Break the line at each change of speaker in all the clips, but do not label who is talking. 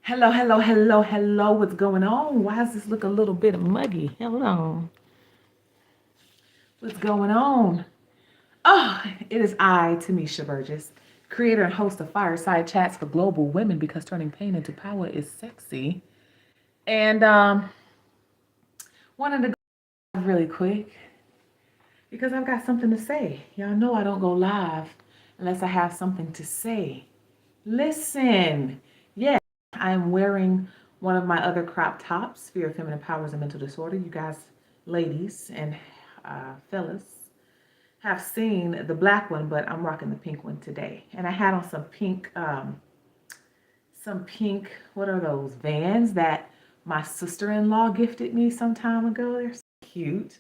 Hello, hello, hello, hello. What's going on? Why does this look a little bit muggy? Hold on. What's going on? Oh, it is I, Timmésha Burgess, creator and host of Fireside Chats for Global Women because turning pain into power is sexy. And wanted to go really quick because I've got something to say. Y'all know I don't go live unless I have something to say. Listen, yes, I'm wearing one of my other crop tops, Fear of Feminine Powers and Mental Disorder. You guys, ladies and fellas, have seen the black one, but I'm rocking the pink one today. And I had on some pink, what are those, Vans that my sister-in-law gifted me some time ago. They're so cute.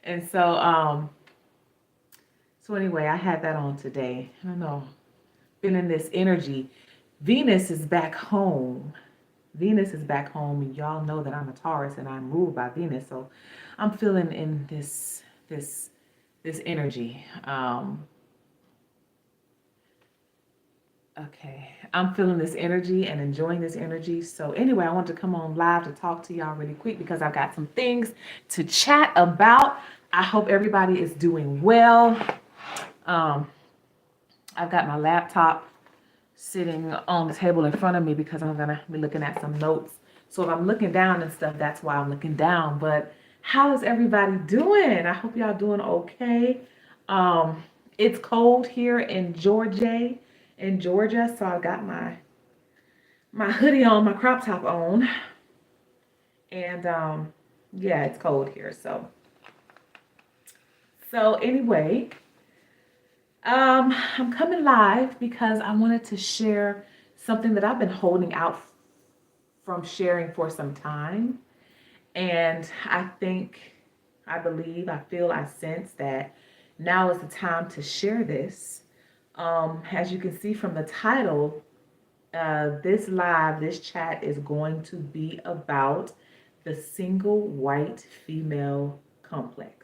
And so anyway, I had that on today. I don't know, feeling this energy. Venus is back home. Venus is back home, and y'all know that I'm a Taurus and I'm ruled by Venus. So I'm feeling in this energy. Okay, I'm feeling this energy and enjoying this energy. So anyway, I want to come on live to talk to y'all really quick because I've got some things to chat about. I hope everybody is doing well. Um, I've got my laptop sitting on the table in front of me because I'm gonna be looking at some notes. So if I'm looking down and stuff, that's why I'm looking down. But how is everybody doing? I hope y'all doing okay. It's cold here in Georgia, so I got my hoodie on, my crop top on, and yeah, it's cold here. So anyway, I'm coming live because I wanted to share something that I've been holding out from sharing for some time. And I think, I believe, I feel, I sense that now is the time to share this. As you can see from the title, this chat is going to be about the single white female complex.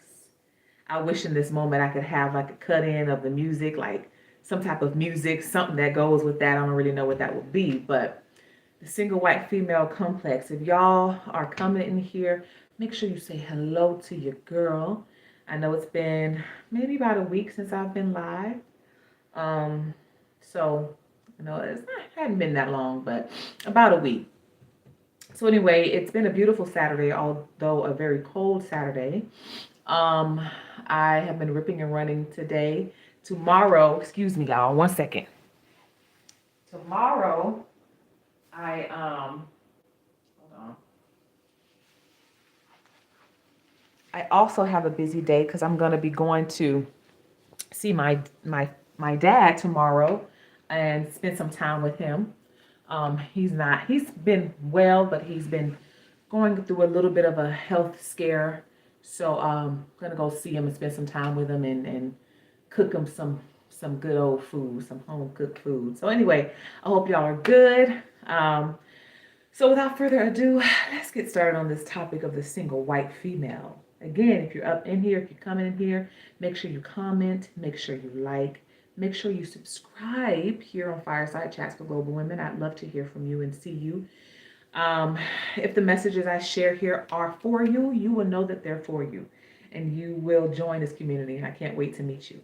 I wish in this moment I could have like a cut in of the music, like some type of music, something that goes with that. I don't really know what that would be, but the single white female complex. If y'all are coming in here, make sure you say hello to your girl. I know it's been maybe about a week since I've been live. Um, so it hadn't been that long, but about a week. So anyway, it's been a beautiful Saturday, although a very cold Saturday. Um, I have been ripping and running today. Tomorrow, excuse me, y'all, one second. Tomorrow, hold on. I also have a busy day because I'm going to be going to see my dad tomorrow and spend some time with him. He's been well, but he's been going through a little bit of a health scare. So I'm gonna go see him and spend some time with him and cook him some good old food, some home cooked food. So anyway, I hope y'all are good. So without further ado, let's get started on this topic of the single white female. Again, if you're up in here, if you're coming in here, make sure you comment, make sure you like, make sure you subscribe here on Fireside Chats for Global Women. I'd love to hear from you and see you. If the messages I share here are for you, you will know that they're for you and you will join this community. I can't wait to meet you.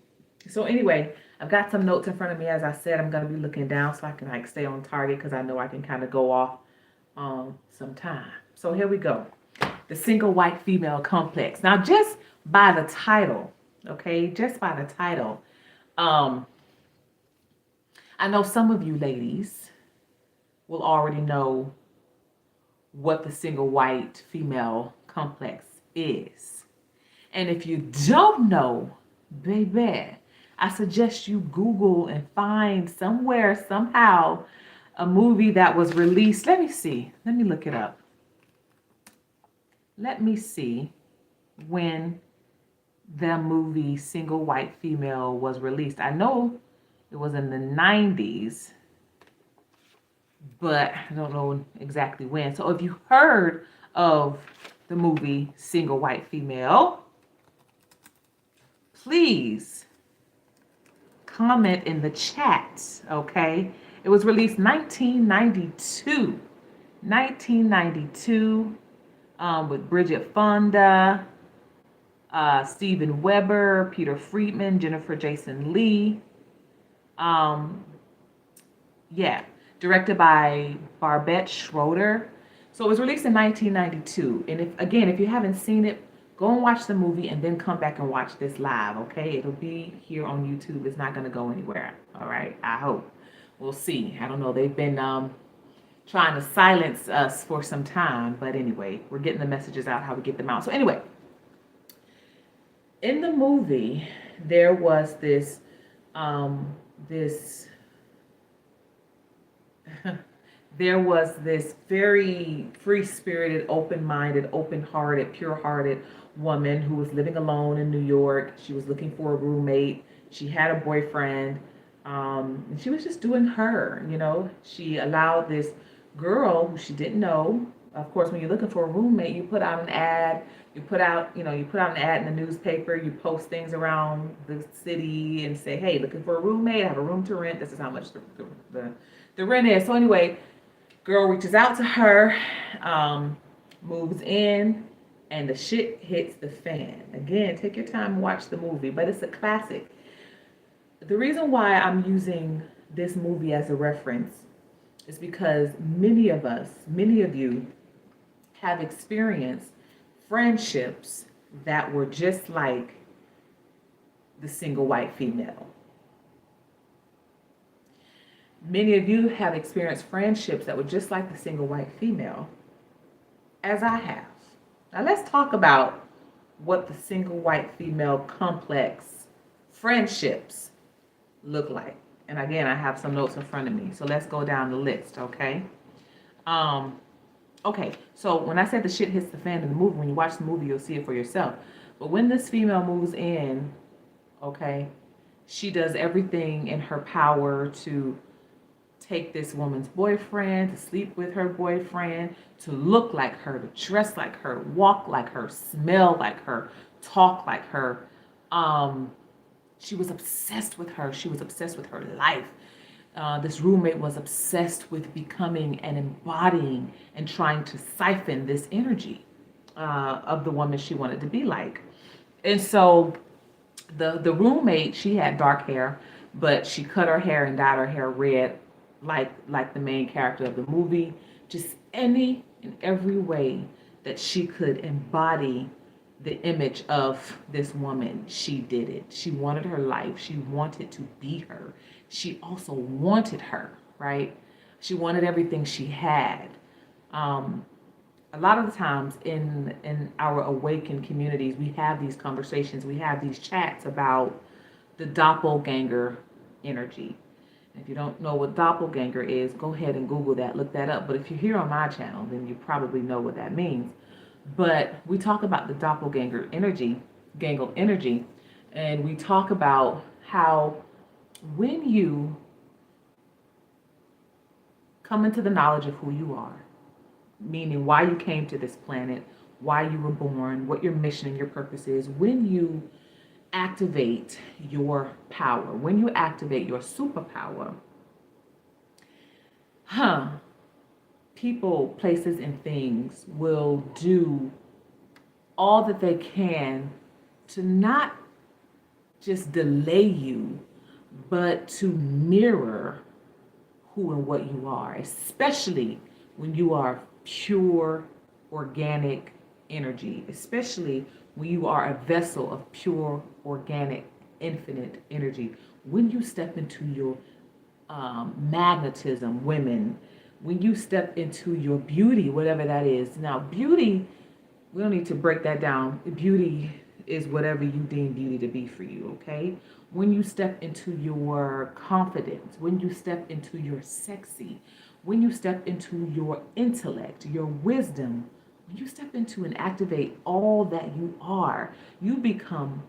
So anyway, I've got some notes in front of me. As I said, I'm going to be looking down so I can like stay on target because I know I can kind of go off some time. So here we go. The single white female complex. Now, just by the title, okay, just by the title, I know some of you ladies will already know what the single white female complex is. And if you don't know, baby, I suggest you Google and find somewhere, somehow, a movie that was released. Let me see. Let me look it up. Let me see when the movie Single White Female was released. I know it was in the 90s, but I don't know exactly when. So if you heard of the movie Single White Female, please comment in the chat, okay? It was released 1992. 1992, with Bridget Fonda, Steven Weber, Peter Friedman, Jennifer Jason Leigh. Um, yeah, directed by Barbette Schroeder. So it was released in 1992. And if you haven't seen it, go and watch the movie and then come back and watch this live, okay? It'll be here on YouTube. It's not going to go anywhere, all right? I hope. We'll see. I don't know. They've been trying to silence us for some time. But anyway, we're getting the messages out, how we get them out. So anyway, in the movie, there was this there was this very free-spirited, open-minded, open-hearted, pure-hearted woman who was living alone in New York. She was looking for a roommate. She had a boyfriend. And she was just doing her, you know. She allowed this girl who she didn't know. Of course, when you're looking for a roommate, you put out an ad. You put out an ad in the newspaper. You post things around the city and say, hey, looking for a roommate. I have a room to rent. This is how much the rent is. So anyway, girl reaches out to her, moves in, and the shit hits the fan. Again, take your time and watch the movie, but it's a classic. The reason why I'm using this movie as a reference is because many of you have experienced friendships that were just like the single white female. Many of you have experienced friendships that were just like the single white female, as I have. Now let's talk about what the single white female complex friendships look like. And again, I have some notes in front of me. So let's go down the list, okay? Okay, so when I said the shit hits the fan in the movie, when you watch the movie, you'll see it for yourself. But when this female moves in, okay, she does everything in her power to take this woman's boyfriend, to sleep with her boyfriend, to look like her, to dress like her, walk like her, smell like her, talk like her. She was obsessed with her. She was obsessed with her life. This roommate was obsessed with becoming and embodying and trying to siphon this energy of the woman she wanted to be like. And so the roommate, she had dark hair, but she cut her hair and dyed her hair red, like the main character of the movie. Just any and every way that she could embody the image of this woman, she did it. She wanted her life. She wanted to be her. She also wanted her, right? She wanted everything she had. A lot of the times in our awakened communities, we have these conversations, we have these chats about the doppelganger energy. If you don't know what doppelganger is, go ahead and Google that, look that up. But if you're here on my channel, then you probably know what that means. But we talk about the doppelganger energy, and we talk about how when you come into the knowledge of who you are, meaning why you came to this planet, why you were born, what your mission and your purpose is, when you activate your power, when you activate your superpower, people, places, and things will do all that they can to not just delay you, but to mirror who and what you are, especially when you are pure organic energy, especially when you are a vessel of pure organic infinite energy. When you step into your magnetism, women, when you step into your beauty, whatever that is. Now, beauty, we don't need to break that down. Beauty is whatever you deem beauty to be for you, okay? When you step into your confidence, when you step into your sexy, when you step into your intellect, your wisdom, when you step into and activate all that you are, you become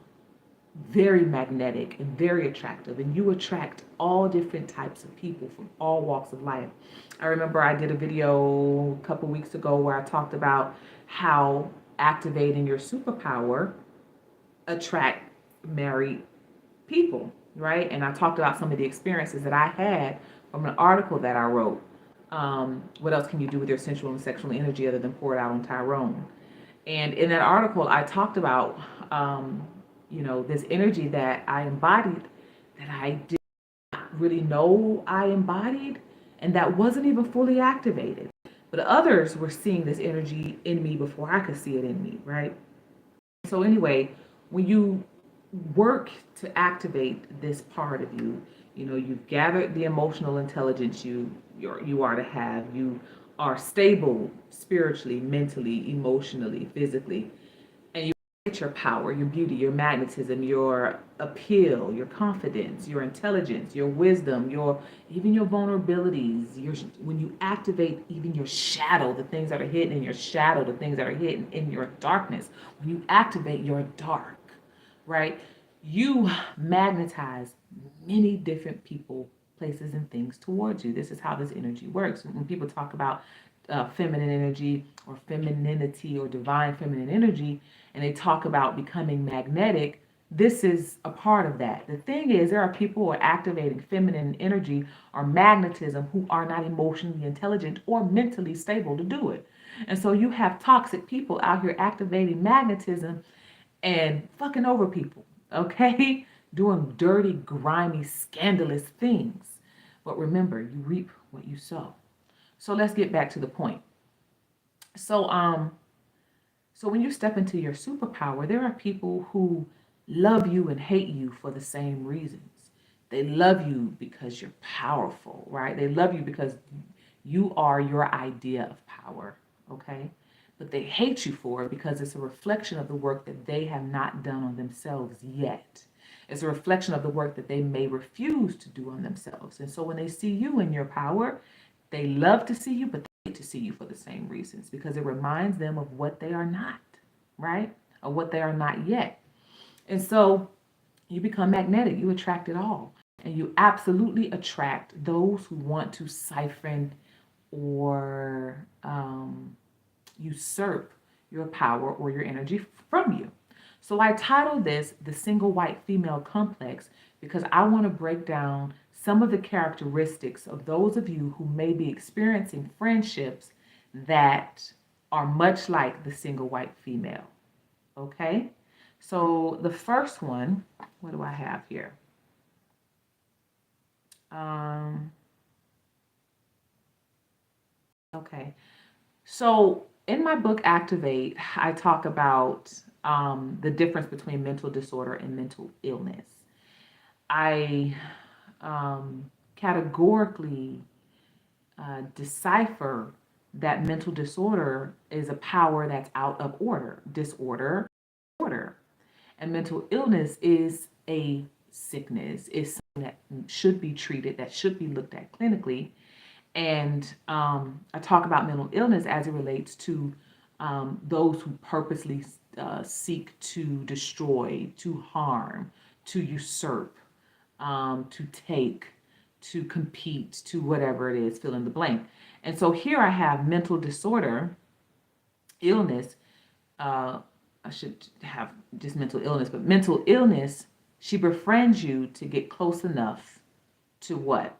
very magnetic and very attractive, and you attract all different types of people from all walks of life. I remember I did a video a couple weeks ago where I talked about how activating your superpower attract married people, right? And I talked about some of the experiences that I had from an article that I wrote. What else can you do with your sensual and sexual energy other than pour it out on Tyrone? And in that article, I talked about, this energy that I embodied that I did not really know I embodied, and that wasn't even fully activated. But others were seeing this energy in me before I could see it in me, right? So anyway, when you work to activate this part of you, you've gathered the emotional intelligence you are to have. You are stable spiritually, mentally, emotionally, physically, and you get your power, your beauty, your magnetism, your appeal, your confidence, your intelligence, your wisdom, even your vulnerabilities. When you activate even your shadow, the things that are hidden in your shadow, the things that are hidden in your darkness. When you activate your dark, right? You magnetize many different people, places, and things towards you. This is how this energy works. When people talk about feminine energy or femininity or divine feminine energy, and they talk about becoming magnetic, this is a part of that. The thing is, there are people who are activating feminine energy or magnetism who are not emotionally intelligent or mentally stable to do it. And so you have toxic people out here activating magnetism and fucking over people, okay? Doing dirty, grimy, scandalous things. But remember, you reap what you sow. So let's get back to the point. So so when you step into your superpower, there are people who love you and hate you for the same reasons. They love you because you're powerful, right? They love you because you are your idea of power, okay? But they hate you for it because it's a reflection of the work that they have not done on themselves yet. It's a reflection of the work that they may refuse to do on themselves. And so when they see you in your power, they love to see you, but they hate to see you for the same reasons because it reminds them of what they are not, right? Of what they are not yet. And so you become magnetic, you attract it all. And you absolutely attract those who want to siphon or usurp your power or your energy from you. So I titled this The Single White Female Complex because I want to break down some of the characteristics of those of you who may be experiencing friendships that are much like the single white female. Okay? So the first one, what do I have here? Okay. So in my book Activate, I talk about the difference between mental disorder and mental illness. I categorically decipher that mental disorder is a power that's out of order. And mental illness is a sickness, is something that should be treated, that should be looked at clinically. And I talk about mental illness as it relates to those who purposely seek to destroy, to harm, to usurp, to take, to compete, to whatever it is, fill in the blank. And so here I have mental disorder, illness. I should have just mental illness, but mental illness, she befriends you to get close enough to what?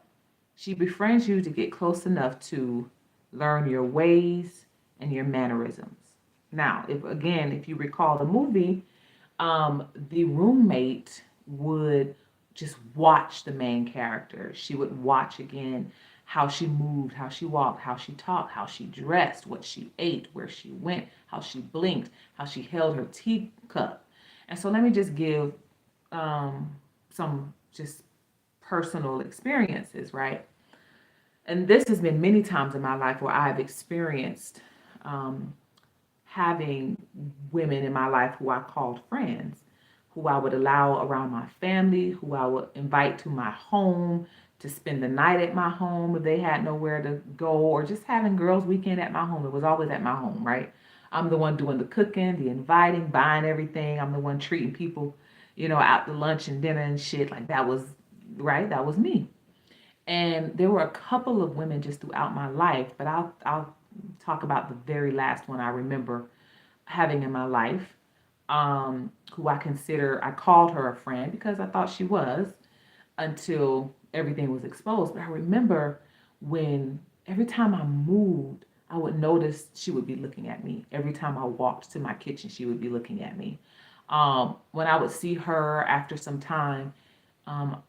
She befriends you to get close enough to learn your ways and your mannerisms. Now, if you recall the movie, the roommate would just watch the main character. She would watch again how she moved, how she walked, how she talked, how she dressed, what she ate, where she went, how she blinked, how she held her teacup. And so let me just give some just personal experiences, right? And this has been many times in my life where I've experienced having women in my life who I called friends, who I would allow around my family, who I would invite to my home to spend the night at my home if they had nowhere to go, or just having girls' weekend at my home. It was always at my home, right? I'm the one doing the cooking, the inviting, buying everything. I'm the one treating people, out to lunch and dinner and shit. Like that was, right? That was me. And there were a couple of women just throughout my life, but I'll talk about the very last one I remember having in my life, who I called her a friend because I thought she was until everything was exposed. But I remember when every time I moved, I would notice she would be looking at me. Every time I walked to my kitchen, she would be looking at me. When I would see her after some time,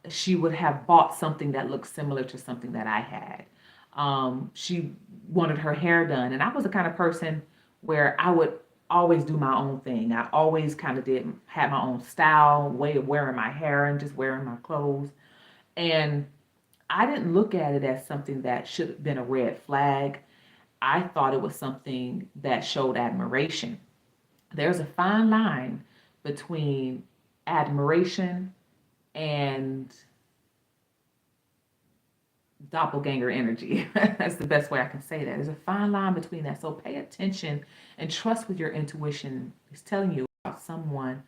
she would have bought something that looked similar to something that I had. She wanted her hair done, and I was the kind of person where I would always do my own thing. I always kind of had my own style, way of wearing my hair and just wearing my clothes. And I didn't look at it as something that should have been a red flag. I thought it was something that showed admiration. There's a fine line between admiration and doppelganger energy. That's the best way I can say that. There's a fine line between that. So pay attention and trust what your intuition is telling you about someone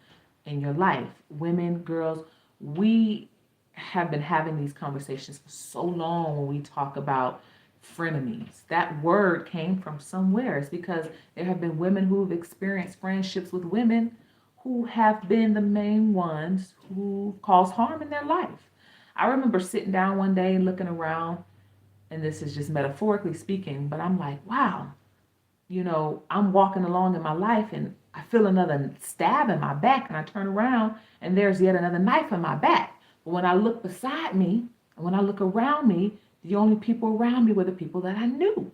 in your life. Women, girls, we have been having these conversations for so long when we talk about frenemies. That word came from somewhere. It's because there have been women who've experienced friendships with women who have been the main ones who cause harm in their life. I remember sitting down one day and looking around, and this is just metaphorically speaking, but I'm like, wow, I'm walking along in my life and I feel another stab in my back, and I turn around and there's yet another knife in my back. But when I look beside me and when I look around me, the only people around me were the people that I knew.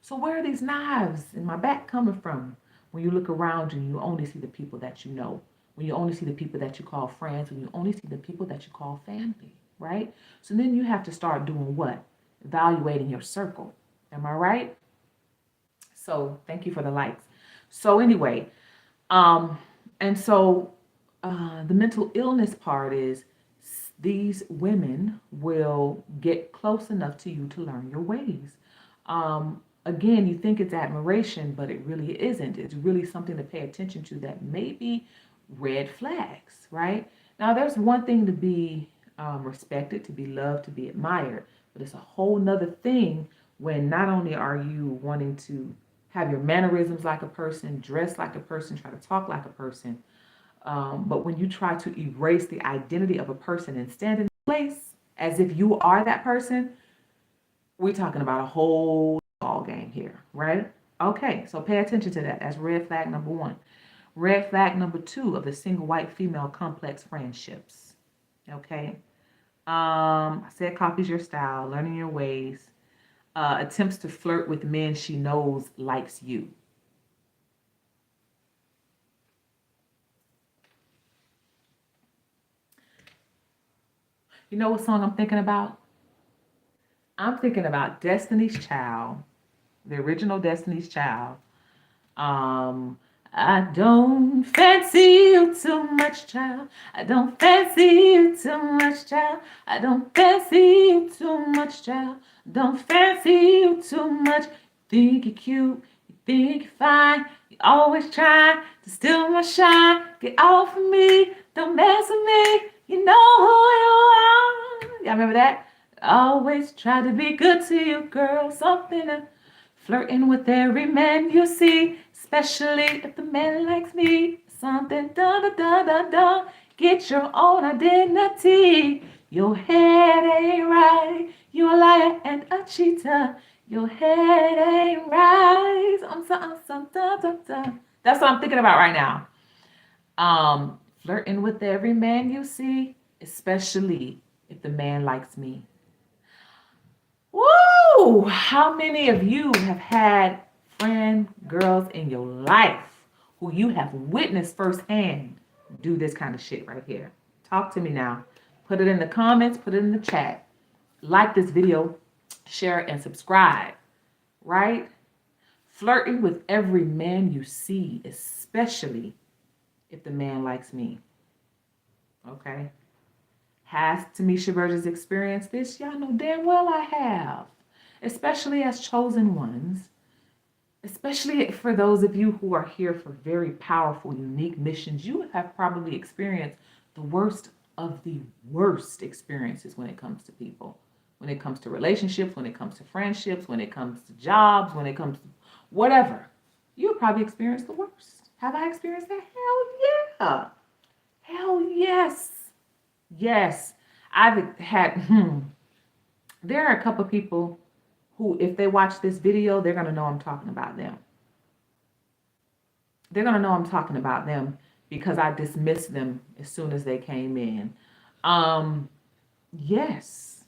So where are these knives in my back coming from? When you look around you, you only see the people that you know. When you only see the people that you call friends, when you only see the people that you call family, right? So then you have to start doing what? Evaluating your circle. Am I right? So thank you for the likes. So anyway, and so the mental illness part is these women will get close enough to you to learn your ways. Again, you think it's admiration, but it really isn't. It's really something to pay attention to that may be red flags, right? Now, there's one thing to be respected, to be loved, to be admired, but it's a whole nother thing when not only are you wanting to have your mannerisms like a person, dress like a person, try to talk like a person, but when you try to erase the identity of a person and stand in place as if you are that person, we're talking about a whole ball game here, right? Okay, so pay attention to that. That's red flag number one. Red flag number two of the single white female complex friendships. Okay. I said copies your style, learning your ways, attempts to flirt with men she knows likes you. You know what song I'm thinking about? I'm thinking about Destiny's Child, the original Destiny's Child. Um, I don't fancy you too much, child. I don't fancy you too much, child. I don't fancy you too much, child. Don't fancy you too much. Think you're cute, you think you're fine. You always try to steal my shine. Get off of me, don't mess with me. You know who you are. Y'all remember that? Always try to be good to you, girl. Something to flirting with every man you see, especially if the man likes me. Something da da da da da. Get your own identity. Your head ain't right. You're a liar and a cheater. Your head ain't right. Da, da, da. That's what I'm thinking about right now. Flirting with every man you see, especially if the man likes me. Woo! How many of you have had friend girls in your life who you have witnessed firsthand do this kind of shit right here? Talk to me now. Put it in the comments, put it in the chat. Like this video, share it, and subscribe, right? Flirting with every man you see, especially if the man likes me. Okay? Has Timmésha Burgess experienced this? Y'all know damn well I have. Especially as chosen ones. Especially for those of you who are here for very powerful, unique missions. You have probably experienced the worst of the worst experiences when it comes to people. When it comes to relationships, when it comes to friendships, when it comes to jobs, when it comes to whatever. You probably experienced the worst. Have I experienced that? Hell yeah. Hell yes. Yes, I've had, there are a couple people who, if they watch this video, they're going to know I'm talking about them. They're going to know I'm talking about them because I dismissed them as soon as they came in. Yes.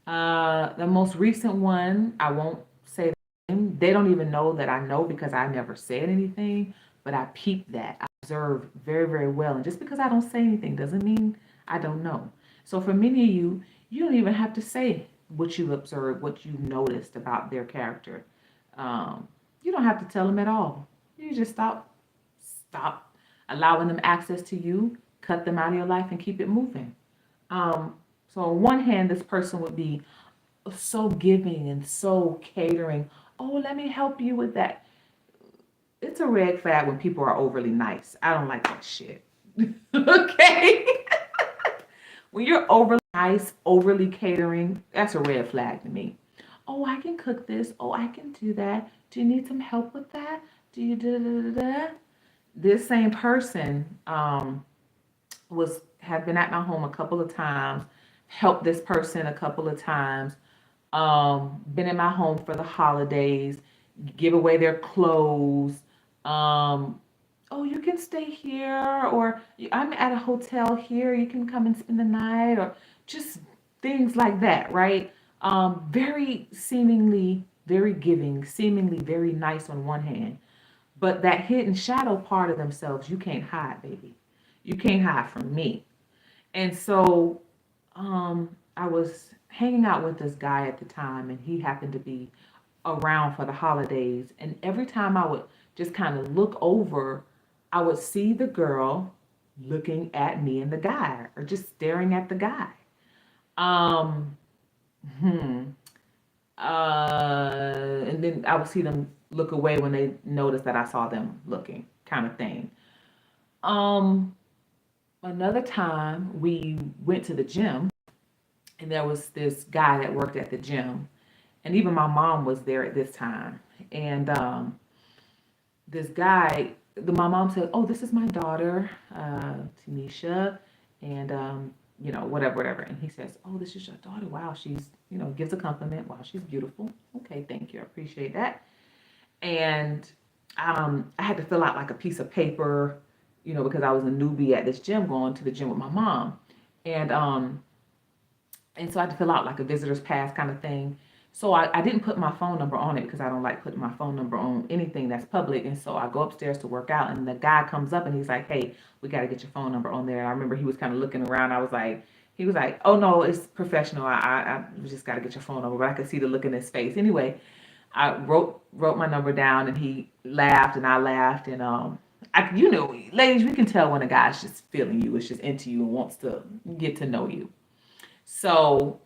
The most recent one, I won't say the name. They don't even know that I know because I never said anything, but I peeped that. I observed very, very well. And just because I don't say anything doesn't mean I don't know. So for many of you, you don't even have to say what you observed, what you noticed about their character. You don't have to tell them at all. You just stop allowing them access to you, cut them out of your life, and keep it moving. So on one hand, this person would be so giving and so catering. Oh, let me help you with that. It's a red flag when people are overly nice. I don't like that shit. Okay? When you're overly nice, overly catering, that's a red flag to me. Oh, I can cook this. Oh, I can do that. Do you need some help with that? Do you da da da da? This same person have been at my home a couple of times, helped this person a couple of times, been in my home for the holidays, give away their clothes. Oh, you can stay here, or I'm at a hotel here, you can come and spend the night, or just things like that, right? Very seemingly very giving, seemingly very nice on one hand, but that hidden shadow part of themselves, you can't hide, baby. You can't hide from me. And so I was hanging out with this guy at the time, and he happened to be around for the holidays. And every time I would just kind of look over, I would see the girl looking at me and the guy, or just staring at the guy. Um, hmm. And then I would see them look away when they noticed that I saw them looking, kind of thing. Um, Another time we went to the gym, and there was this guy that worked at the gym, and even my mom was there at this time. And this guy, my mom said, "Oh, this is my daughter, Timmésha," and whatever, whatever. And he says, "Oh, this is your daughter. Wow, she's, gives a compliment. Wow, she's beautiful. Okay, thank you. I appreciate that." And I had to fill out like a piece of paper, because I was a newbie at this gym, going to the gym with my mom, and so I had to fill out like a visitor's pass kind of thing. So I didn't put my phone number on it because I don't like putting my phone number on anything that's public. And so I go upstairs to work out, and the guy comes up and he's like, "Hey, we got to get your phone number on there." And I remember he was kind of looking around. He was like, "Oh no, it's professional. I just got to get your phone number." But I could see the look in his face. Anyway, I wrote my number down, and he laughed and I laughed. And ladies, we can tell when a guy's just feeling you, is just into you and wants to get to know you. So,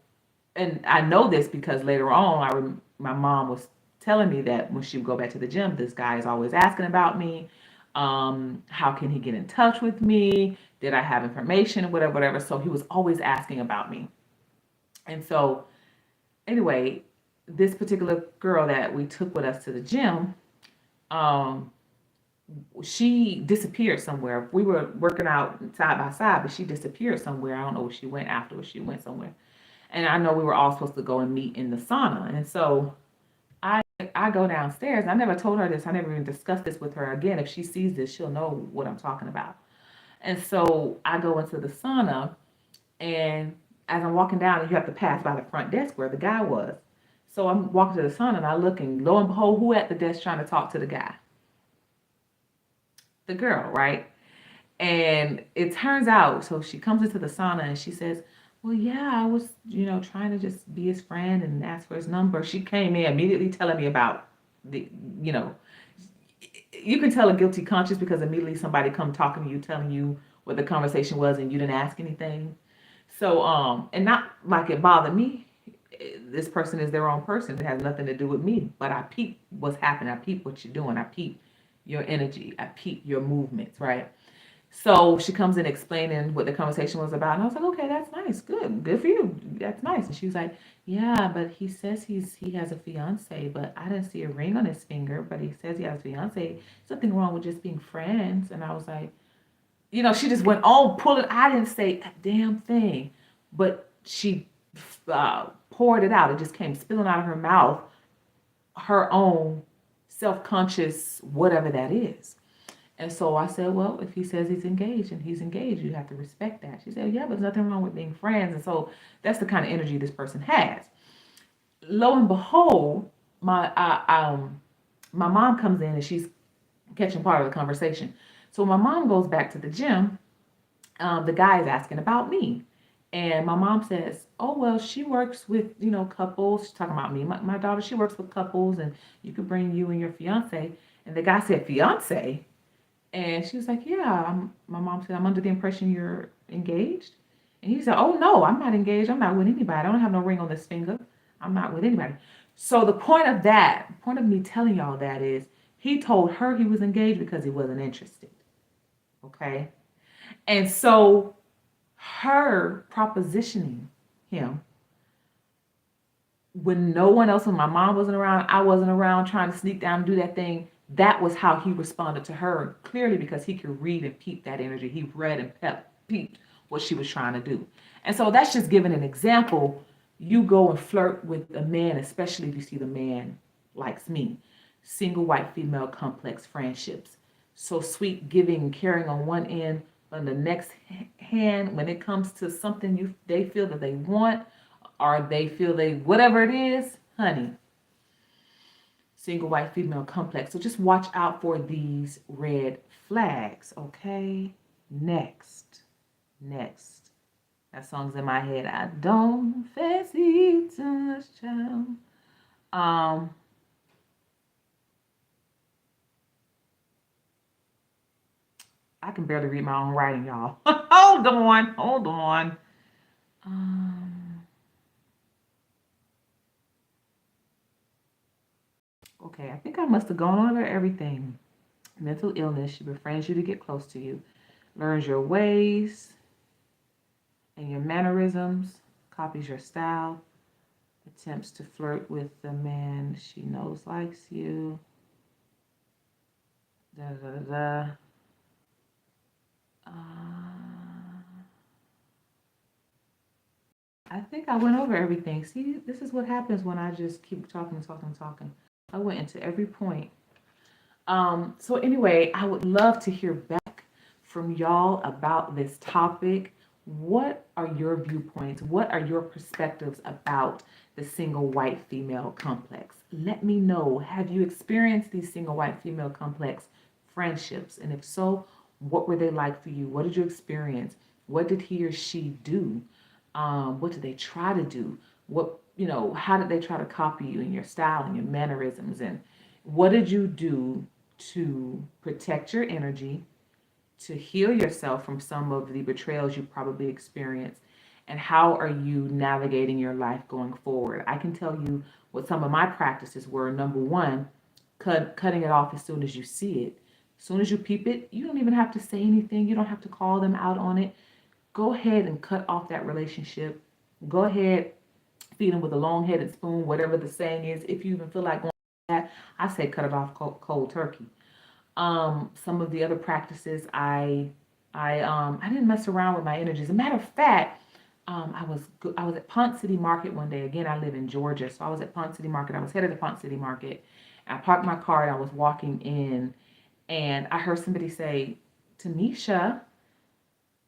and I know this because later on, my mom was telling me that when she would go back to the gym, this guy is always asking about me. How can he get in touch with me? Did I have information? Whatever, whatever. So he was always asking about me. And so, anyway, this particular girl that we took with us to the gym, she disappeared somewhere. We were working out side by side, but she disappeared somewhere. I don't know where she went afterwards. She went somewhere. And I know we were all supposed to go and meet in the sauna. And so I go downstairs, and I never told her this. I never even discussed this with her. Again, if she sees this, she'll know what I'm talking about. And so I go into the sauna, and as I'm walking down, you have to pass by the front desk where the guy was. So I'm walking to the sauna, and I look, and lo and behold, who at the desk trying to talk to the guy? The girl, right? And it turns out, so she comes into the sauna, and she says, "Well, yeah, I was, trying to just be his friend and ask for his number." She came in immediately telling me about you can tell a guilty conscience because immediately somebody come talking to you, telling you what the conversation was, and you didn't ask anything. So, and not like it bothered me. This person is their own person. It has nothing to do with me. But I peep what's happening. I peep what you're doing. I peep your energy. I peep your movements, right? So she comes in explaining what the conversation was about. And I was like, "Okay, that's nice. Good for you. That's nice." And she was like, "Yeah, but he says he has a fiance, but I didn't see a ring on his finger, but he says he has a fiance. Something wrong with just being friends." And I was like, she just went on pulling. I didn't say a damn thing, but she poured it out. It just came spilling out of her mouth her own self-conscious, whatever that is. And so I said, well, if he says he's engaged and he's engaged, you have to respect that. She said, yeah, but there's nothing wrong with being friends. And so that's the kind of energy this person has. Lo and behold, my mom comes in and she's catching part of the conversation. So my mom goes back to the gym. The guy is asking about me. And my mom says, oh, well, she works with, couples. She's talking about me. My daughter, she works with couples and you could bring you and your fiance. And the guy said, fiance? And she was like, yeah. My mom said, I'm under the impression you're engaged. And he said, oh, no, I'm not engaged. I'm not with anybody. I don't have no ring on this finger. I'm not with anybody. So the point of me telling y'all that is he told her he was engaged because he wasn't interested. Okay? And so her propositioning him when no one else, when my mom wasn't around, I wasn't around, trying to sneak down and do that thing, that was how he responded to her, clearly because he could read and peep that energy. He read and peeped what she was trying to do. And so that's just giving an example. You go and flirt with a man, especially if you see the man likes me. Single white female complex friendships. So sweet, giving, caring on one end. On the next hand, when it comes to something they feel that they want, or they feel whatever it is, honey. Single white female complex. So just watch out for these red flags, okay? Next. That song's in my head. I don't fancy too much child. I can barely read my own writing, y'all. Hold on. Okay, I think I must have gone over everything. Mental illness, she befriends you to get close to you, learns your ways and your mannerisms, copies your style, attempts to flirt with the man she knows likes you. I think I went over everything. See, this is what happens when I just keep talking. I went into every point. So anyway, I would love to hear back from y'all about this topic. What are your viewpoints? What are your perspectives about the single white female complex? Let me know. Have you experienced these single white female complex friendships? And if so, what were they like for you? What did you experience? What did he or she do? What did they try to do? How did they try to copy you in your style and your mannerisms? And what did you do to protect your energy, to heal yourself from some of the betrayals you probably experienced? And how are you navigating your life going forward? I can tell you what some of my practices were. Number one, cutting it off as soon as you see it. As soon as you peep it, you don't even have to say anything. You don't have to call them out on it. Go ahead and cut off that relationship. Go ahead, feed them with a long-headed spoon, whatever the saying is. If you even feel like going that, I say cut it off cold turkey. Some of the other practices, I didn't mess around with my energies. As a matter of fact, I was at Ponce City Market one day. Again, I live in Georgia, so I was at Ponce City Market. I was headed to Ponce City Market. I parked my car and I was walking in, and I heard somebody say, Timmésha.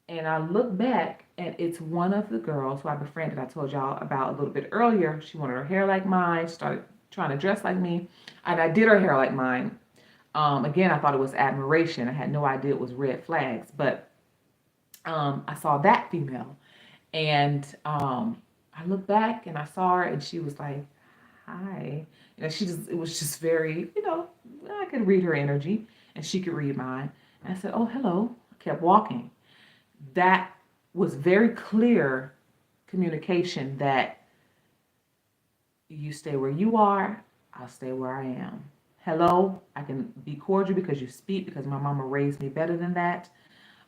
And I look back, and it's one of the girls who I befriended. I told y'all about a little bit earlier. She wanted her hair like mine, started trying to dress like me, and I did her hair like mine. Again, I thought it was admiration. I had no idea it was red flags, but I saw that female, and I looked back and I saw her, and she was like, "Hi." It was just very, I could read her energy, and she could read mine. And I said, "Oh, hello." I kept walking. That was very clear communication that you stay where you are, I'll stay where I am. Hello, I can be cordial because you speak, because my mama raised me better than that.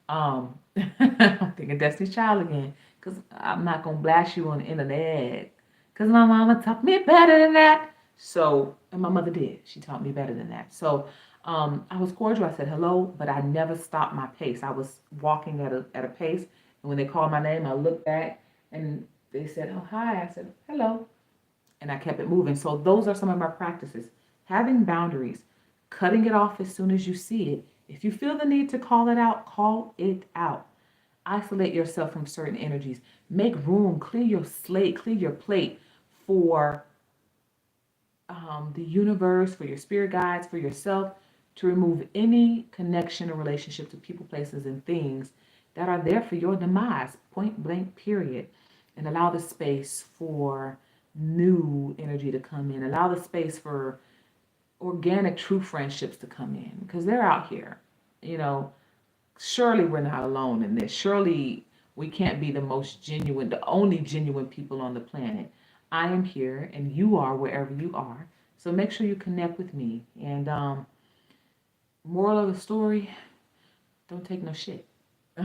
I'm thinking Destiny's Child again, because I'm not going to blast you on the internet, because my mama taught me better than that. So, and my mother did. She taught me better than that. So, I was cordial. I said hello, but I never stopped my pace. I was walking at a pace, and when they called my name, I looked back, and they said, "Oh, hi." I said, "Hello." and I kept it moving. So those are some of my practices. Having boundaries, cutting it off as soon as you see it. If you feel the need to call it out, call it out. Isolate yourself from certain energies. Make room, clear your slate, clear your plate for the universe, for your spirit guides, for yourself, to remove any connection or relationship to people, places, and things that are there for your demise, point blank, period. And allow the space for new energy to come in. Allow the space for organic, true friendships to come in because they're out here. You know, surely we're not alone in this. Surely we can't be the most genuine, the only genuine people on the planet. I am here and you are wherever you are. So make sure you connect with me. And moral of the story, don't take no shit.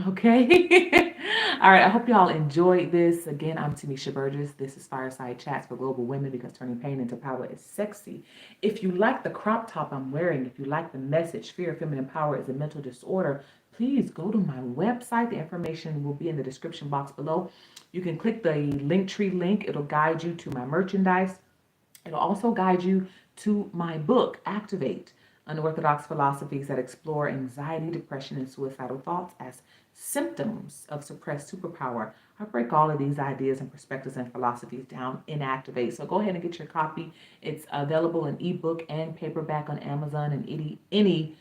Okay. All right. I hope y'all enjoyed this. Again, I'm Timmésha Burgess. This is Fireside Chats for Global Women because turning pain into power is sexy. If you like the crop top I'm wearing, if you like the message, Fear of Feminine Power is a mental disorder, please go to my website. The information will be in the description box below. You can click the Linktree link. It'll guide you to my merchandise. It'll also guide you to my book, Activate: Unorthodox Philosophies that Explore Anxiety, Depression, and Suicidal Thoughts as Symptoms of Suppressed Superpower. I break all of these ideas and perspectives and philosophies down in Activate. So go ahead and get your copy. It's available in ebook and paperback on Amazon and any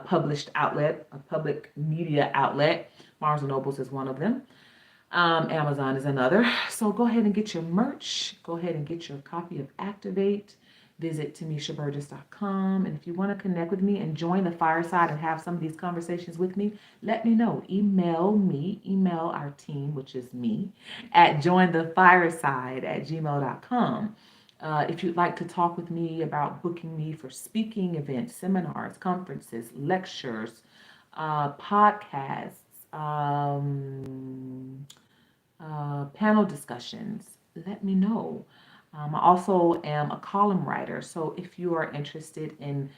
published outlet, a public media outlet. Barnes& Nobles is one of them. Amazon is another. So go ahead and get your merch. Go ahead and get your copy of Activate. Visit TimméshaBurgess.com. And if you want to connect with me and join the Fireside and have some of these conversations with me, let me know. Email our team, which is me, at jointhefireside@gmail.com. If you'd like to talk with me about booking me for speaking events, seminars, conferences, lectures, podcasts, panel discussions, let me know. I also am a column writer, so if you are interested in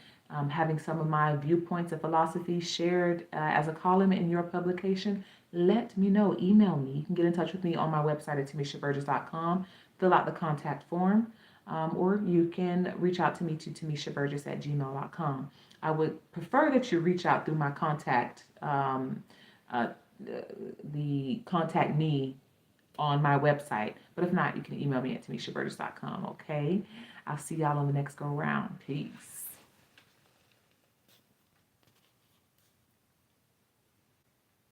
having some of my viewpoints and philosophies shared as a column in your publication, let me know. Email me. You can get in touch with me on my website at TimméshaBurgess.com. Fill out the contact form, or you can reach out to me to TimméshaBurgess@gmail.com. I would prefer that you reach out through my contact, the contact me on my website. But if not, you can email me at TimméshaBurgess.com. Okay. I'll see y'all on the next go round. Peace.